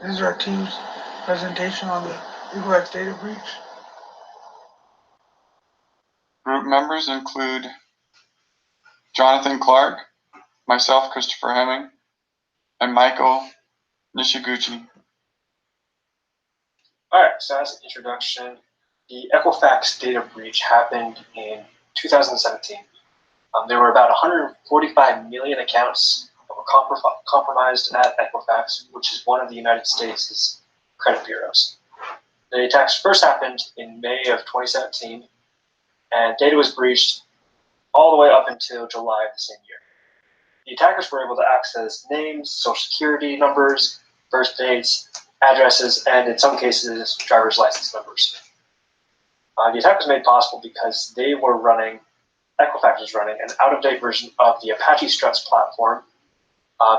This is our team's presentation on the Equifax data breach. Group members include Jonathan Clark, myself, Christopher Hemming, and Michael Nishiguchi. Alright, so as an introduction, the Equifax data breach happened in 2017. There were about 145 million accounts that were compromised at Equifax, which is one of the United States' credit bureaus. The attacks first happened in May of 2017, and data was breached all the way up until July of the same year. The attackers were able to access names, social security numbers, birth dates, addresses, and in some cases, driver's license numbers. The attack was made possible because Equifax was running an out-of-date version of the Apache Struts platform.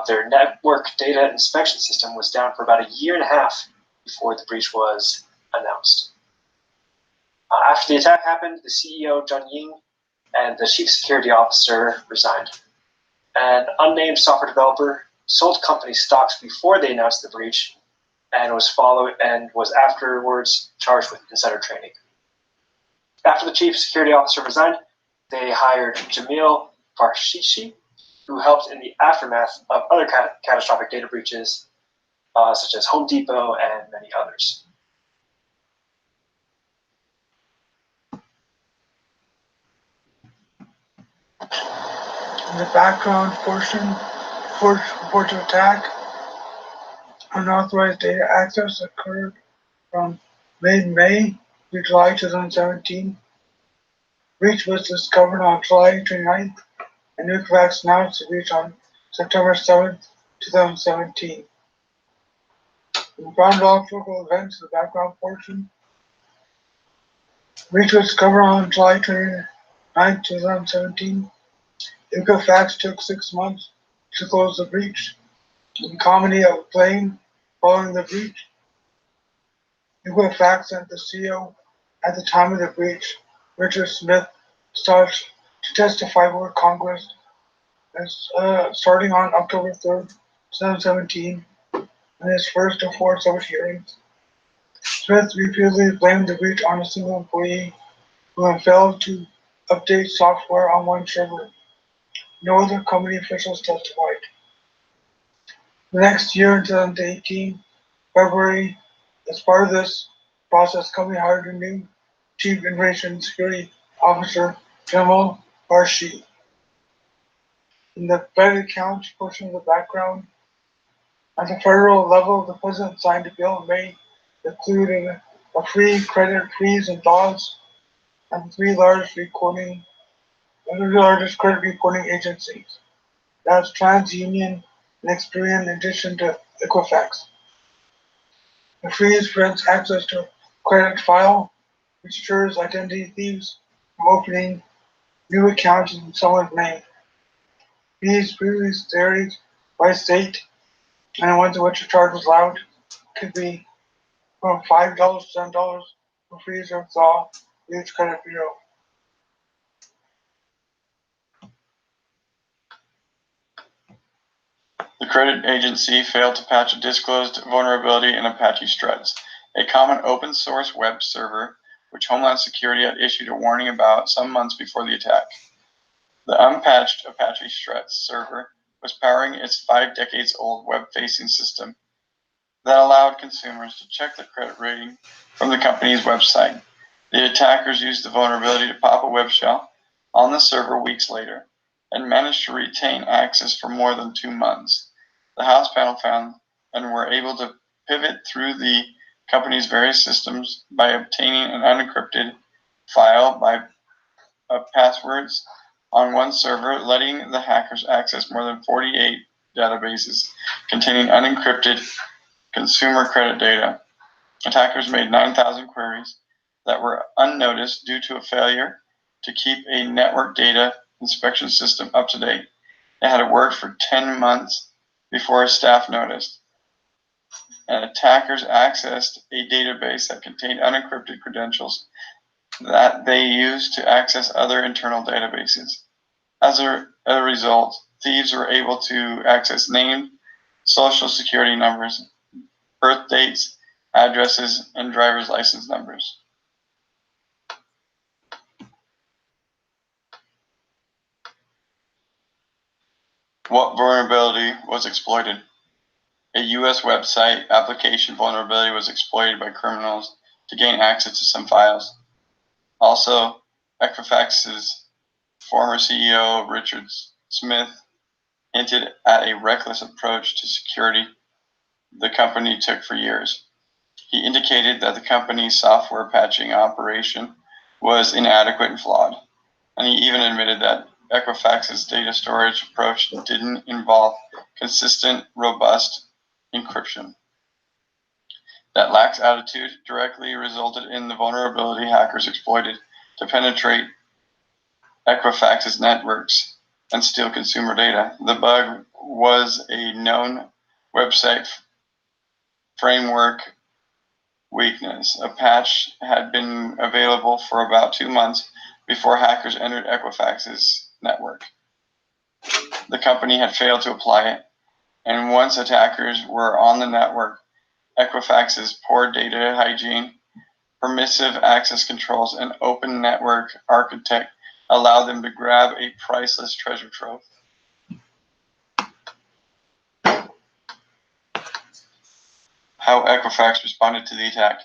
Their network data inspection system was down for about a year and a half before the breach was announced. After the attack happened, the CEO, John Ying, and the chief security officer resigned. An unnamed software developer sold company stocks before they announced the breach and was afterwards charged with insider trading. After the chief security officer resigned, they hired Jamil Farshishi, who helped in the aftermath of other catastrophic data breaches, such as Home Depot and many others. In the background portion, report to attack, unauthorized data access occurred from mid-May to July 2017. Breach was discovered on July 29th, and Equifax announced the breach on September 7th, 2017. In the chronological events, the background portion, breach was discovered on July 29th, 2017. Equifax took 6 months to close the breach. In comedy of blame following the breach, Equifax sent the CEO at the time of the breach, Richard Smith, started to testify before Congress starting on October 3rd, 2017, in his first of 4 such hearings. Smith repeatedly blamed the breach on a single employee who had failed to update software on one server. No other company officials testified. The next year, in 2018, February, as part of this process, the company hired a new Chief Information Security Officer, Jamal Farshi. In the bank account portion of the background, at the federal level, the president signed a bill in May including a free credit freeze and laws and the three largest credit reporting agencies. That's TransUnion and Experian in addition to Equifax. The freeze prevents access to a credit file, which deters identity thieves from opening new accounts in someone's name. Fees previously varied by state, and the ones in which a charge was allowed could be from $5 to $10 for freeze or thaw with each credit bureau. The credit agency failed to patch a disclosed vulnerability in Apache Struts, a common open source web server which Homeland Security had issued a warning about some months before the attack. The unpatched Apache Struts server was powering its 5 decades old web-facing system that allowed consumers to check their credit rating from the company's website. The attackers used the vulnerability to pop a web shell on the server weeks later and managed to retain access for more than 2 months. The House panel found and were able to pivot through the company's various systems by obtaining an unencrypted file of passwords on one server, letting the hackers access more than 48 databases containing unencrypted consumer credit data. Attackers made 9,000 queries that were unnoticed due to a failure to keep a network data inspection system up to date. It had worked for 10 months before staff noticed. And attackers accessed a database that contained unencrypted credentials that they used to access other internal databases. As a result, thieves were able to access named social security numbers, birth dates, addresses, and driver's license numbers. What vulnerability was exploited? A U.S. website application vulnerability was exploited by criminals to gain access to some files. Also, Equifax's former CEO, Richard Smith, hinted at a reckless approach to security the company took for years. He indicated that the company's software patching operation was inadequate and flawed, and he even admitted that Equifax's data storage approach didn't involve consistent, robust encryption. That lax attitude directly resulted in the vulnerability hackers exploited to penetrate Equifax's networks and steal consumer data. The bug was a known website framework weakness. A patch had been available for about 2 months before hackers entered Equifax's network. The company had failed to apply it, and once attackers were on the network, Equifax's poor data hygiene, permissive access controls, and open network architect allowed them to grab a priceless treasure trove. How Equifax responded to the attack.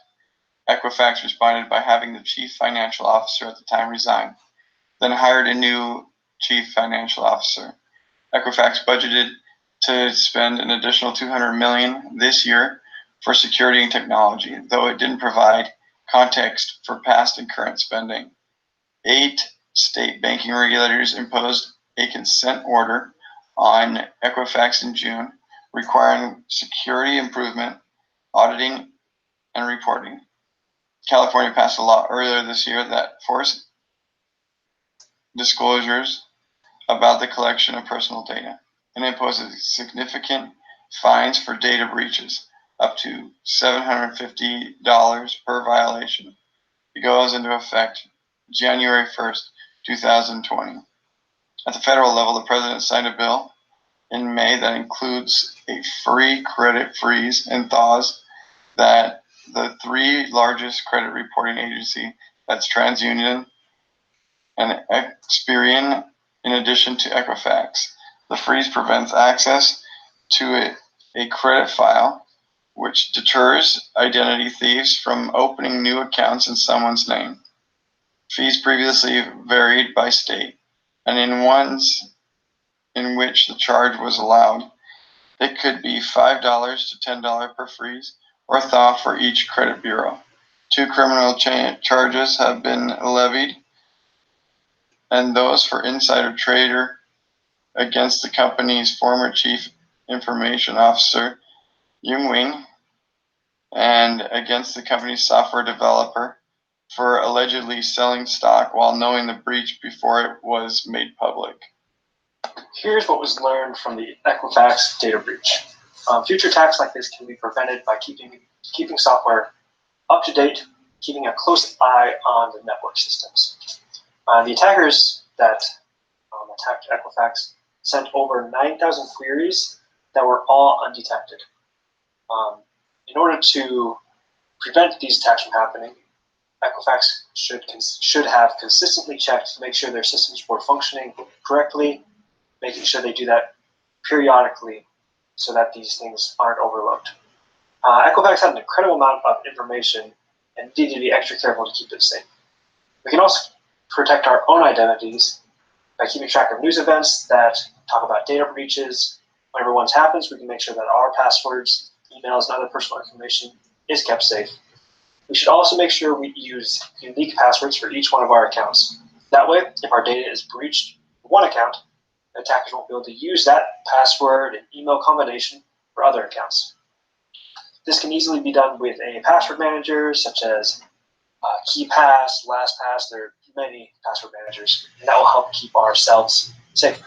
Equifax responded by having the chief financial officer at the time resign, then hired a new chief financial officer. Equifax budgeted to spend an additional $200 million this year for security and technology, though it didn't provide context for past and current spending. 8 state banking regulators imposed a consent order on Equifax in June, requiring security improvement, auditing, and reporting. California passed a law earlier this year that forced disclosures about the collection of personal data and imposes significant fines for data breaches, up to $750 per violation. It goes into effect January 1st, 2020. At the federal level, the president signed a bill in May that includes a free credit freeze and thaws that the 3 largest credit reporting agencies, that's TransUnion and Experian, in addition to Equifax. The freeze prevents access to a credit file, which deters identity thieves from opening new accounts in someone's name. Fees previously varied by state, and in ones in which the charge was allowed, it could be $5 to $10 per freeze or thaw for each credit bureau. 2 criminal charges have been levied, and those for insider trader against the company's former chief information officer, Yung Wing, and against the company's software developer for allegedly selling stock while knowing the breach before it was made public. Here's what was learned from the Equifax data breach. Future attacks like this can be prevented by keeping software up to date, keeping a close eye on the network systems. The attackers that attacked Equifax sent over 9,000 queries that were all undetected. In order to prevent these attacks from happening, Equifax should have consistently checked to make sure their systems were functioning correctly, making sure they do that periodically so that these things aren't overlooked. Equifax had an incredible amount of information and needed to be extra careful to keep it safe. We can also protect our own identities by keeping track of news events that talk about data breaches. Whenever one happens, we can make sure that our passwords, emails, and other personal information is kept safe. We should also make sure we use unique passwords for each one of our accounts. That way, if our data is breached in one account, the attackers won't be able to use that password and email combination for other accounts. This can easily be done with a password manager such as KeyPass, LastPass. There are many password managers, and that will help keep ourselves safe.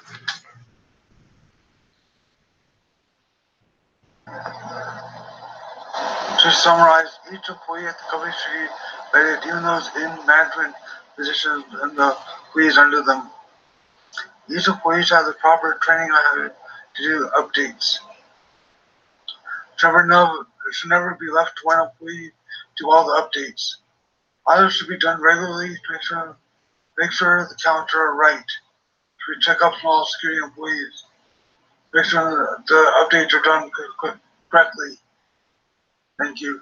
To summarize, each employee at the company should be vetted, even those in management positions and the employees under them. Each employee should have the proper training ahead to do updates. Trevor Nove It should never be left to one employee to do all the updates. Audits should be done regularly to make sure the counts are right. Should check up small security employees. Make sure the updates are done correctly. Thank you.